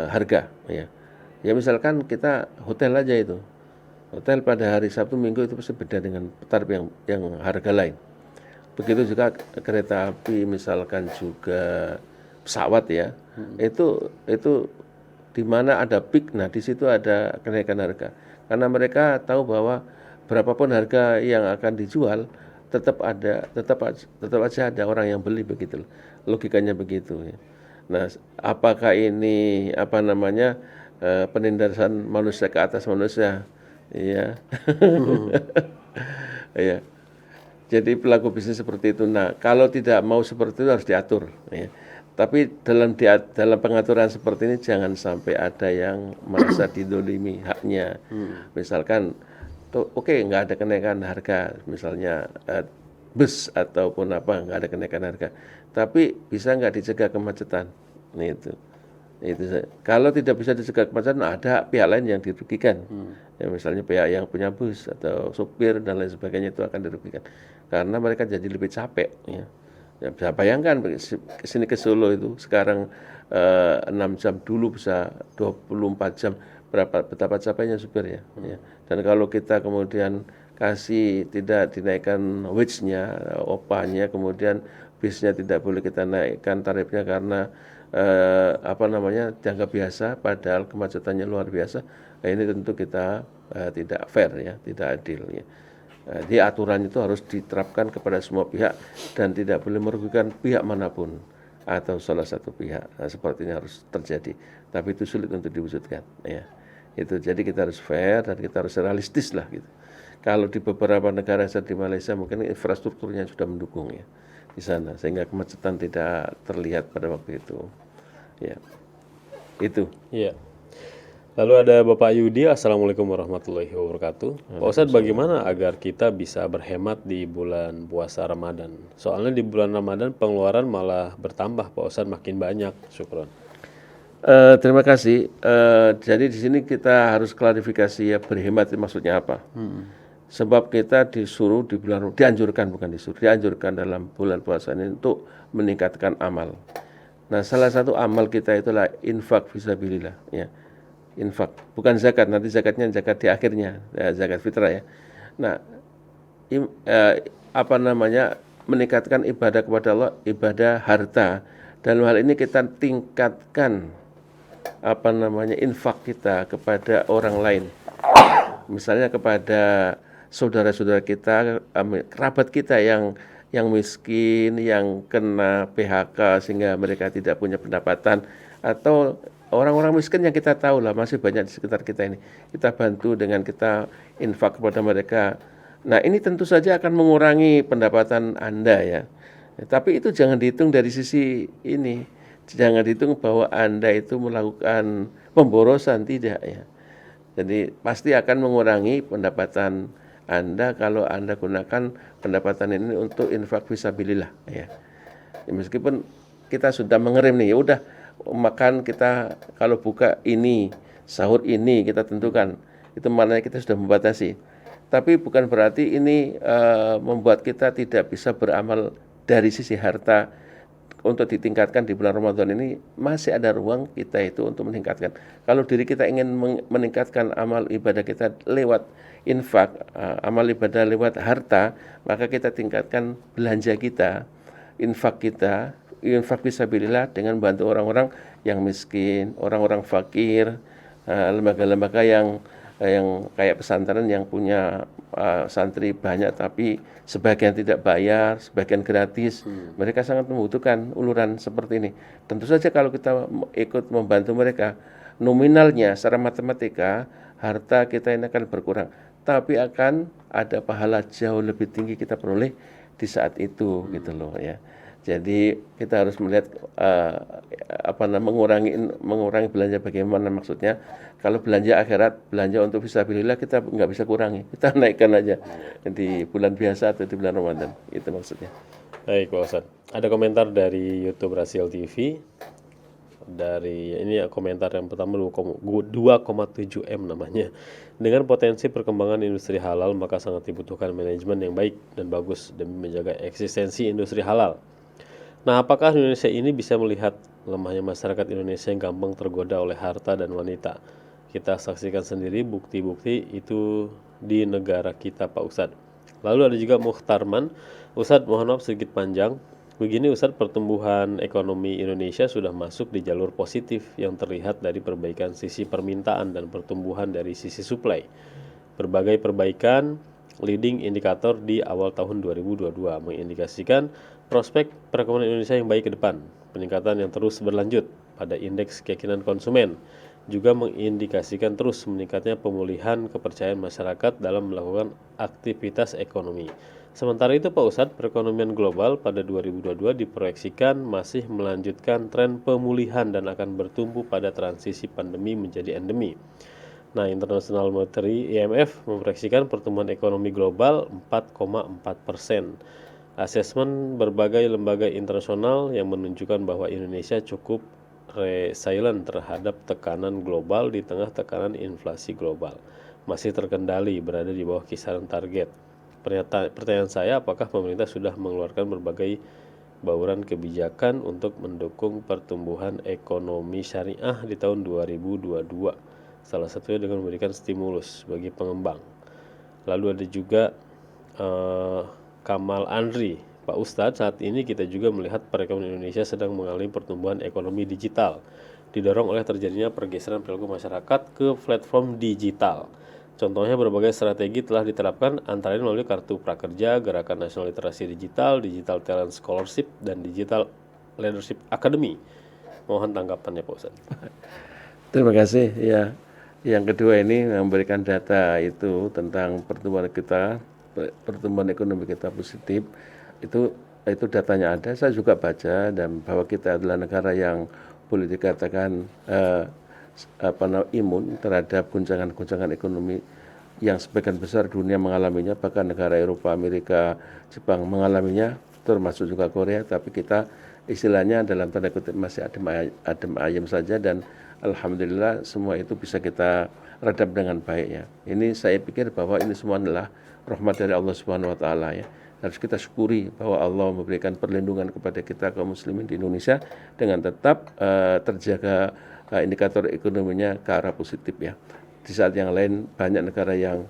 harga ya. Ya misalkan kita hotel aja itu. Hotel pada hari Sabtu Minggu itu pasti beda dengan tarif yang harga lain. Begitu juga kereta api misalkan juga pesawat ya. Itu di mana ada peak, nah di situ ada kenaikan harga. Karena mereka tahu bahwa berapapun harga yang akan dijual tetap aja ada orang yang beli begitu. Logikanya begitu ya. Nah, apakah ini penindasan manusia ke atas manusia? Ya. Ya. Jadi pelaku bisnis seperti itu. Nah, kalau tidak mau seperti itu harus diatur ya. Tapi dalam pengaturan seperti ini jangan sampai ada yang merasa didolimi haknya. Misalkan, nggak ada kenaikan harga, misalnya bus ataupun nggak ada kenaikan harga. Tapi bisa nggak dicegah kemacetan? Nah, itu. Itu kalau tidak bisa dicegah kemacetan, ada pihak lain yang dirugikan. Ya, misalnya pihak yang punya bus atau supir dan lain sebagainya itu akan dirugikan karena mereka jadi lebih capek. Ya, ya bisa bayangkan ke sini ke Solo itu sekarang 6 jam, dulu bisa 24 jam, betapa capeknya supir ya. Ya. Dan kalau kita kemudian kasih tidak dinaikkan wage-nya, opahnya, kemudian bisnya tidak boleh kita naikkan tarifnya karena dianggap biasa padahal kemacetannya luar biasa. Nah, ini tentu kita tidak fair ya, tidak adil ya. Jadi aturan itu harus diterapkan kepada semua pihak dan tidak boleh merugikan pihak manapun atau salah satu pihak. Nah, seperti ini harus terjadi. Tapi itu sulit untuk diwujudkan ya. Itu jadi kita harus fair dan kita harus realistis lah gitu. Kalau di beberapa negara seperti Malaysia mungkin infrastrukturnya sudah mendukung ya di sana sehingga kemacetan tidak terlihat pada waktu itu. Ya. Itu. Iya. Lalu ada Bapak Yudi, Assalamualaikum warahmatullahi wabarakatuh. Pak Ustadz, bagaimana agar kita bisa berhemat di bulan puasa Ramadan? Soalnya di bulan Ramadan pengeluaran malah bertambah, Pak Ustadz, makin banyak. Syukron. Terima kasih. Jadi di sini kita harus klarifikasi ya, berhemat itu maksudnya apa? Sebab kita disuruh di bulan, dianjurkan dalam bulan puasa ini untuk meningkatkan amal. Nah, salah satu amal kita itulah infak fisabilillah ya. Infak, bukan zakat, nanti zakatnya zakat di akhirnya, ya, zakat fitrah ya. Nah, meningkatkan ibadah kepada Allah, ibadah harta. Dalam hal ini kita tingkatkan infak kita kepada orang lain. Misalnya kepada saudara-saudara kita, kerabat kita yang miskin, yang kena PHK sehingga mereka tidak punya pendapatan, atau orang-orang miskin yang kita tahu lah masih banyak di sekitar kita ini. Kita bantu dengan kita infak kepada mereka. Nah, ini tentu saja akan mengurangi pendapatan Anda ya. Tapi itu jangan dihitung dari sisi ini. Jangan dihitung bahwa Anda itu melakukan pemborosan, tidak ya. Jadi pasti akan mengurangi pendapatan Anda kalau Anda gunakan pendapatan ini untuk infak fisabilillah ya. Meskipun kita sudah mengerim nih, ya udah makan kita kalau buka ini, sahur ini kita tentukan. Itu maknanya kita sudah membatasi. Tapi bukan berarti ini membuat kita tidak bisa beramal dari sisi harta untuk ditingkatkan di bulan Ramadan ini. Masih ada ruang kita itu untuk meningkatkan. Kalau diri kita ingin meningkatkan amal ibadah kita lewat infak, amal ibadah lewat harta, maka kita tingkatkan belanja kita, infak kita, infak fisabilillah dengan bantu orang-orang yang miskin, orang-orang fakir, lembaga-lembaga yang kayak pesantren yang punya santri banyak tapi sebagian tidak bayar, sebagian gratis. Mereka sangat membutuhkan uluran seperti ini. Tentu saja kalau kita ikut membantu mereka, nominalnya secara matematika harta kita ini akan berkurang, tapi akan ada pahala jauh lebih tinggi kita peroleh di saat itu gitu loh ya. Jadi kita harus melihat mengurangi belanja bagaimana maksudnya. Kalau belanja akhirat, belanja untuk fisabilillah kita nggak bisa kurangi, kita naikkan aja di bulan biasa atau di bulan Ramadan, itu maksudnya. Baik Pak Ustadz, ada komentar dari YouTube Rasil TV. Dari ini komentar yang pertama 2,7 M namanya. Dengan potensi perkembangan industri halal, maka sangat dibutuhkan manajemen yang baik dan bagus demi menjaga eksistensi industri halal. Nah, apakah Indonesia ini bisa melihat lemahnya masyarakat Indonesia yang gampang tergoda oleh harta dan wanita? Kita saksikan sendiri bukti-bukti itu di negara kita, Pak Ustadz. Lalu ada juga Mukhtarman. Ustadz, mohon maaf sedikit panjang. Begini Ustadz, pertumbuhan ekonomi Indonesia sudah masuk di jalur positif yang terlihat dari perbaikan sisi permintaan dan pertumbuhan dari sisi suplai. Berbagai perbaikan leading indikator di awal tahun 2022 mengindikasikan prospek perekonomian Indonesia yang baik ke depan. Peningkatan yang terus berlanjut pada indeks keyakinan konsumen juga mengindikasikan terus meningkatnya pemulihan kepercayaan masyarakat dalam melakukan aktivitas ekonomi. Sementara itu Pak Ustadz, perekonomian global pada 2022 diproyeksikan masih melanjutkan tren pemulihan dan akan bertumbuh pada transisi pandemi menjadi endemi. Nah, International Monetary IMF memproyeksikan pertumbuhan ekonomi global 4,4%. Asesmen berbagai lembaga internasional yang menunjukkan bahwa Indonesia cukup resilient terhadap tekanan global di tengah tekanan inflasi global. Masih terkendali, berada di bawah kisaran target. Pertanyaan saya, apakah pemerintah sudah mengeluarkan berbagai bauran kebijakan untuk mendukung pertumbuhan ekonomi syariah di tahun 2022? Salah satunya dengan memberikan stimulus bagi pengembang. Lalu ada juga Kamal Andri, Pak Ustadz, saat ini kita juga melihat perekonomian Indonesia sedang mengalami pertumbuhan ekonomi digital, didorong oleh terjadinya pergeseran perilaku masyarakat ke platform digital. Contohnya berbagai strategi telah diterapkan, antara lain melalui Kartu Prakerja, Gerakan Nasional Literasi Digital, Digital Talent Scholarship, dan Digital Leadership Academy. Mohon tanggapannya Pak Ustadz. Terima kasih. Ya, yang kedua ini memberikan data itu tentang pertumbuhan kita, pertumbuhan ekonomi kita positif. Itu datanya ada. Saya juga baca dan bahwa kita adalah negara yang boleh dikatakan imun terhadap guncangan-guncangan ekonomi yang sebagian besar dunia mengalaminya, bahkan negara Eropa, Amerika, Jepang mengalaminya, termasuk juga Korea, tapi kita istilahnya dalam tanda kutip masih adem ayem saja, dan alhamdulillah semua itu bisa kita redam dengan baik ya. Ini saya pikir bahwa ini semua adalah rahmat dari Allah Subhanahu wa taala ya. Harus kita syukuri bahwa Allah memberikan perlindungan kepada kita kaum muslimin di Indonesia dengan tetap terjaga indikator ekonominya ke arah positif ya. Di saat yang lain banyak negara yang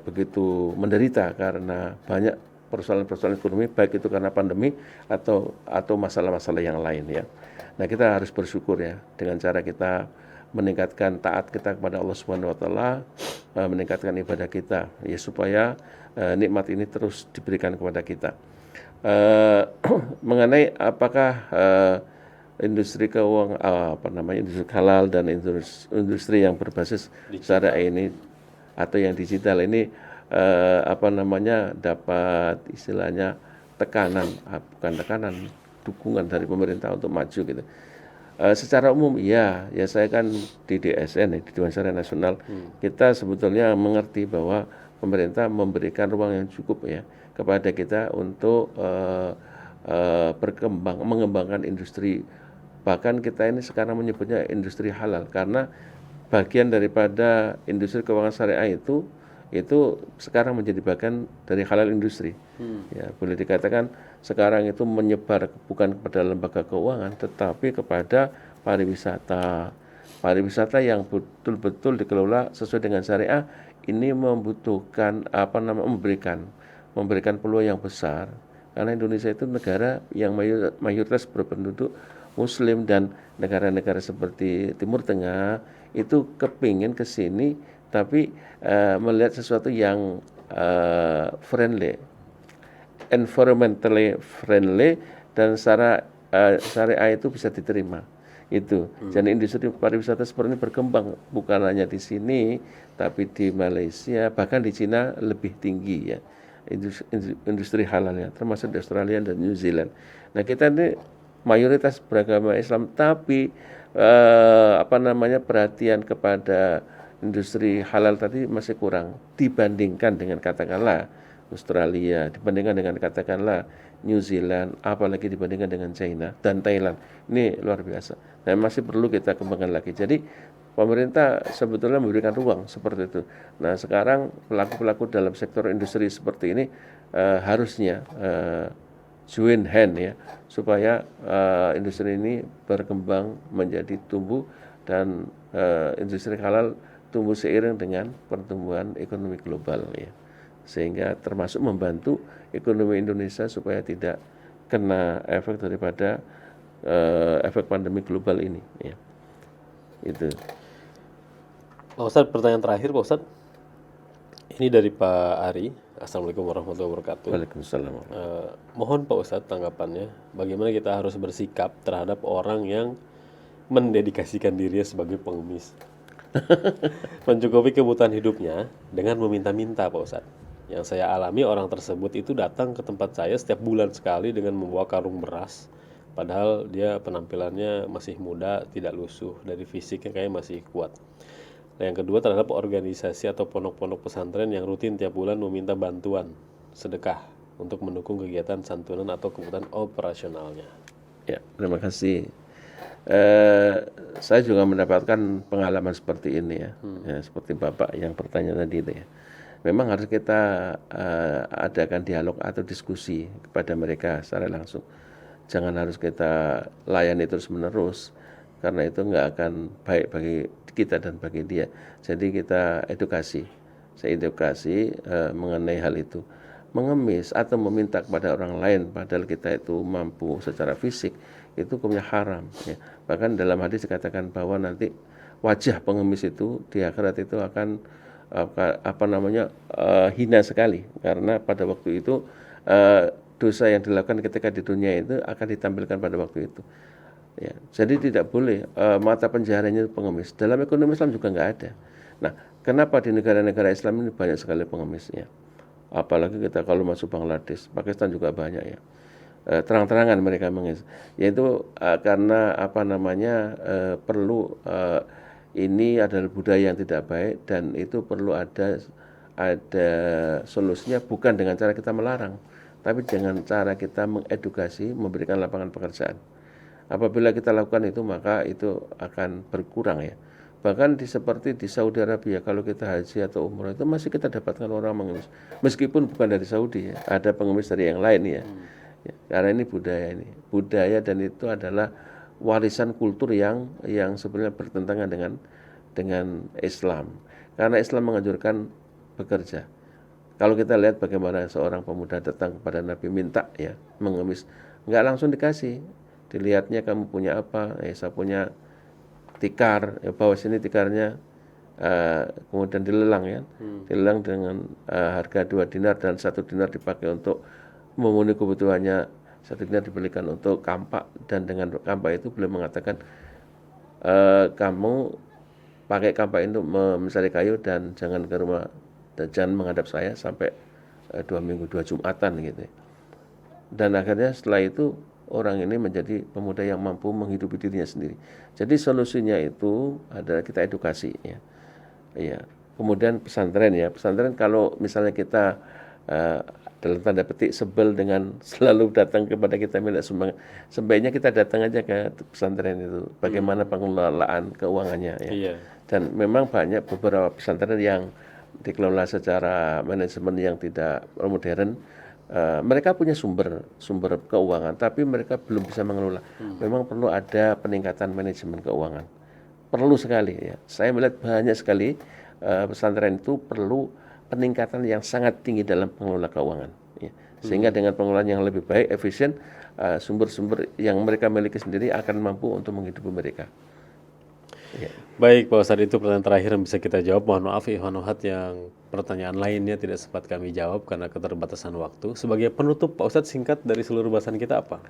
begitu menderita karena banyak persoalan-persoalan ekonomi, baik itu karena pandemi atau masalah-masalah yang lain ya. Nah, kita harus bersyukur ya dengan cara kita meningkatkan taat kita kepada Allah Subhanahu wa taala, meningkatkan ibadah kita ya, supaya nikmat ini terus diberikan kepada kita. Mengenai apakah industri keuangan industri halal dan industri yang berbasis syariah ini atau yang digital ini dapat istilahnya dukungan dari pemerintah untuk maju gitu. Secara umum ya saya kan di DSN di Dewan Syariah Nasional, kita sebetulnya mengerti bahwa pemerintah memberikan ruang yang cukup ya kepada kita untuk mengembangkan industri. Bahkan kita ini sekarang menyebutnya industri halal karena bagian daripada industri keuangan syariah itu sekarang menjadi bagian dari halal industri. Ya, boleh dikatakan sekarang itu menyebar bukan kepada lembaga keuangan tetapi kepada pariwisata. Pariwisata yang betul-betul dikelola sesuai dengan syariah ini membutuhkan memberikan peluang yang besar karena Indonesia itu negara yang mayoritas berpenduduk muslim, dan negara-negara seperti Timur Tengah itu kepingin ke sini tapi melihat sesuatu yang friendly, environmentally friendly, dan secara syariah itu bisa diterima itu. Jadi industri pariwisata seperti ini berkembang bukan hanya di sini tapi di Malaysia, bahkan di Cina lebih tinggi ya industri halal ya, termasuk di Australia dan New Zealand. Nah, kita ini mayoritas beragama Islam tapi perhatian kepada industri halal tadi masih kurang dibandingkan dengan katakanlah Australia, dibandingkan dengan katakanlah New Zealand, apalagi dibandingkan dengan China dan Thailand. Ini luar biasa. Nah, masih perlu kita kembangkan lagi. Jadi pemerintah sebetulnya memberikan ruang seperti itu. Nah, sekarang pelaku-pelaku dalam sektor industri seperti ini harusnya join hand ya, supaya industri ini berkembang menjadi tumbuh, dan industri halal tumbuh seiring dengan pertumbuhan ekonomi global ya, sehingga termasuk membantu ekonomi Indonesia supaya tidak kena efek daripada efek pandemi global ini ya. Itu. Pak Ustadz, pertanyaan terakhir Pak Ustadz, ini dari Pak Ari. Assalamualaikum warahmatullahi wabarakatuh. Waalaikumsalam. Mohon Pak Ustadz tanggapannya, bagaimana kita harus bersikap terhadap orang yang mendedikasikan dirinya sebagai pengemis, mencukupi kebutuhan hidupnya dengan meminta-minta Pak Ustadz. Yang saya alami, orang tersebut itu datang ke tempat saya setiap bulan sekali dengan membawa karung beras, padahal dia penampilannya masih muda, tidak lusuh, dari fisiknya kayaknya masih kuat. Nah, yang kedua terhadap organisasi atau pondok-pondok pesantren yang rutin tiap bulan meminta bantuan sedekah untuk mendukung kegiatan santunan atau kebutuhan operasionalnya. Ya, terima kasih. Saya juga mendapatkan pengalaman seperti ini ya, ya seperti Bapak yang bertanya tadi itu ya. Memang harus kita adakan dialog atau diskusi kepada mereka secara langsung. Jangan harus kita layani terus menerus, karena itu nggak akan baik bagi kita dan bagi dia. Jadi kita edukasi, saya edukasi mengenai hal itu. Mengemis atau meminta kepada orang lain padahal kita itu mampu secara fisik, itu hukumnya haram ya. Bahkan dalam hadis dikatakan bahwa nanti wajah pengemis itu di akhirat itu akan hina sekali, karena pada waktu itu dosa yang dilakukan ketika di dunia itu akan ditampilkan pada waktu itu ya. Jadi tidak boleh mata penjaranya pengemis. Dalam ekonomi Islam juga nggak ada. Nah, kenapa di negara-negara Islam ini banyak sekali pengemisnya? Apalagi kita kalau masuk Bangladesh, Pakistan juga banyak ya. Terang-terangan mereka mengemis, yaitu karena perlu ini adalah budaya yang tidak baik, dan itu perlu ada solusinya, bukan dengan cara kita melarang, tapi dengan cara kita mengedukasi, memberikan lapangan pekerjaan. Apabila kita lakukan itu, maka itu akan berkurang ya. Bahkan seperti di Saudi Arabia, kalau kita haji atau umroh itu masih kita dapatkan orang mengemis, meskipun bukan dari Saudi ya, ada pengemis dari yang lain ya. Ya, karena ini budaya, dan itu adalah warisan kultur yang sebenarnya bertentangan dengan Islam. Karena Islam menganjurkan bekerja. Kalau kita lihat bagaimana seorang pemuda datang kepada Nabi minta ya, mengemis, nggak langsung dikasih. Dilihatnya kamu punya apa? Saya punya tikar, ya bawa sini tikarnya, kemudian dilelang ya, dilelang dengan harga 2 dinar, dan 1 dinar dipakai untuk memenuhi kebutuhannya, 1 dinar dibelikan untuk kampak, dan dengan kampak itu beliau mengatakan, kamu pakai kampak itu mencari kayu, dan jangan ke rumah, dan jangan menghadap saya sampai 2 minggu, 2 Jumatan gitu. Dan akhirnya setelah itu orang ini menjadi pemuda yang mampu menghidupi dirinya sendiri. Jadi solusinya itu adalah kita edukasi ya. Iya. Kemudian pesantren ya. Pesantren kalau misalnya kita dalam tanda petik sebel dengan selalu datang kepada kita minta sumbangan, sebaiknya kita datang aja ke pesantren itu. Bagaimana pengelolaan keuangannya ya. Iya. Dan memang banyak beberapa pesantren yang dikelola secara manajemen yang tidak modern. Mereka punya sumber keuangan, tapi mereka belum bisa mengelola. Memang perlu ada peningkatan manajemen keuangan, perlu sekali ya. Saya melihat banyak sekali pesantren itu perlu peningkatan yang sangat tinggi dalam pengelola keuangan ya. Sehingga dengan pengelolaan yang lebih baik, efisien, sumber-sumber yang mereka miliki sendiri akan mampu untuk menghidupi mereka ya. Baik Pak Ustadz, itu pertanyaan terakhir yang bisa kita jawab. Mohon maaf Ikhwan Akhwat yang pertanyaan lainnya tidak sempat kami jawab karena keterbatasan waktu. Sebagai penutup Pak Ustadz, singkat dari seluruh bahasan kita apa?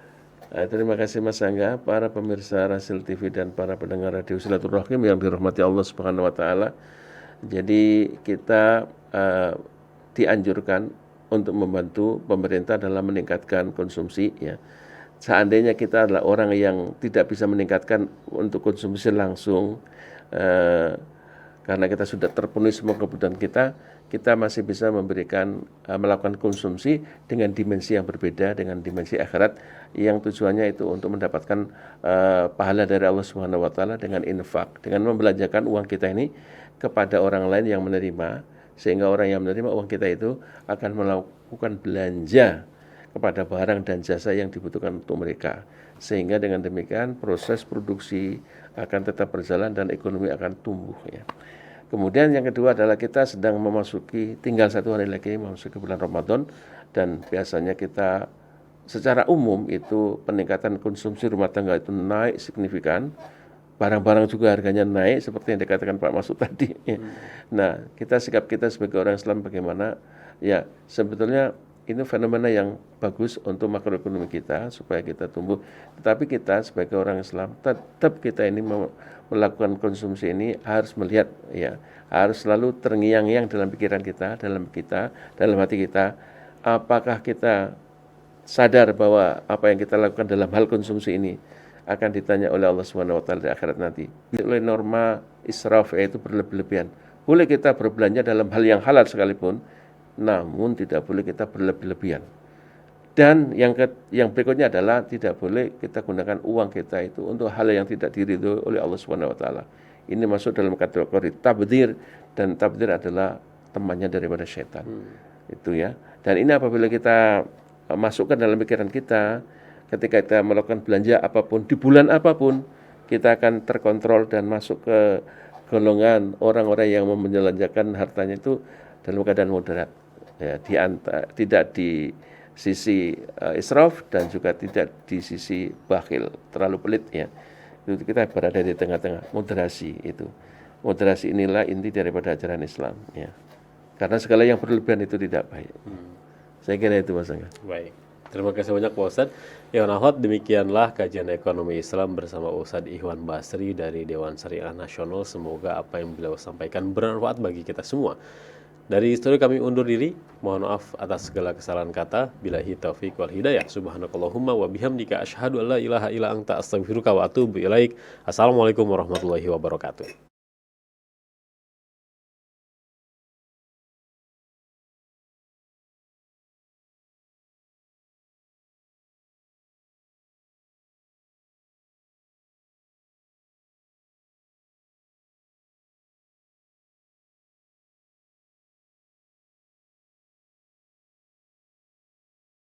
Terima kasih Mas Angga, para pemirsa Rasil TV dan para pendengar Radio Silaturahim yang dirahmati Allah Subhanahu wa taala. Jadi kita dianjurkan untuk membantu pemerintah dalam meningkatkan konsumsi ya. Seandainya kita adalah orang yang tidak bisa meningkatkan untuk konsumsi langsung, karena kita sudah terpenuhi semua kebutuhan kita masih bisa melakukan konsumsi dengan dimensi yang berbeda, dengan dimensi akhirat, yang tujuannya itu untuk mendapatkan pahala dari Allah Subhanahu wa taala dengan infak, dengan membelanjakan uang kita ini kepada orang lain yang menerima, sehingga orang yang menerima uang kita itu akan melakukan belanja kepada barang dan jasa yang dibutuhkan untuk mereka, sehingga dengan demikian proses produksi akan tetap berjalan dan ekonomi akan tumbuh ya. Kemudian yang kedua adalah kita sedang tinggal 1 hari lagi memasuki bulan Ramadan, dan biasanya kita secara umum itu peningkatan konsumsi rumah tangga itu naik signifikan, barang-barang juga harganya naik seperti yang dikatakan Pak Masud tadi ya. Nah, sikap kita sebagai orang Islam bagaimana ya, sebetulnya ini fenomena yang bagus untuk makroekonomi kita supaya kita tumbuh. Tetapi kita sebagai orang Islam tetap kita ini melakukan konsumsi ini harus melihat ya, harus selalu terngiang-ngiang dalam pikiran kita, dalam hati kita, apakah kita sadar bahwa apa yang kita lakukan dalam hal konsumsi ini akan ditanya oleh Allah Subhanahu wa taala di akhirat nanti. Oleh norma israf, yaitu berlebihan. Boleh kita berbelanja dalam hal yang halal sekalipun, namun tidak boleh kita berlebihan. Dan yang berikutnya adalah tidak boleh kita gunakan uang kita itu untuk hal yang tidak diridhoi oleh Allah Subhanahu wa taala. Ini masuk dalam kategori tabdzir, dan tabdzir adalah temannya daripada setan. Itu ya. Dan ini apabila kita masukkan dalam pikiran kita ketika kita melakukan belanja apapun di bulan apapun, kita akan terkontrol dan masuk ke golongan orang-orang yang membelanjakan hartanya itu dalam keadaan moderat. Ya, tidak di sisi israf dan juga tidak di sisi bakhil, terlalu pelit ya. Itu kita berada di tengah-tengah, moderasi itu. Moderasi inilah inti daripada ajaran Islam ya. Karena segala yang berlebihan itu tidak baik. Saya kira itu Mas Angga. Baik. Terima kasih banyak Pak Ustadz. Ikhwan akhwat, demikianlah kajian ekonomi Islam bersama Ustadz Ikhwan Basri dari Dewan Syariah Nasional. Semoga apa yang beliau sampaikan bermanfaat bagi kita semua. Dari studio kami undur diri. Mohon maaf atas segala kesalahan kata. Billahi taufiq wal hidayah. Subhanakallahumma wa bihamdika asyhadu an la ilaha illa anta astaghfiruka wa atubu ilaik. Assalamualaikum warahmatullahi wabarakatuh.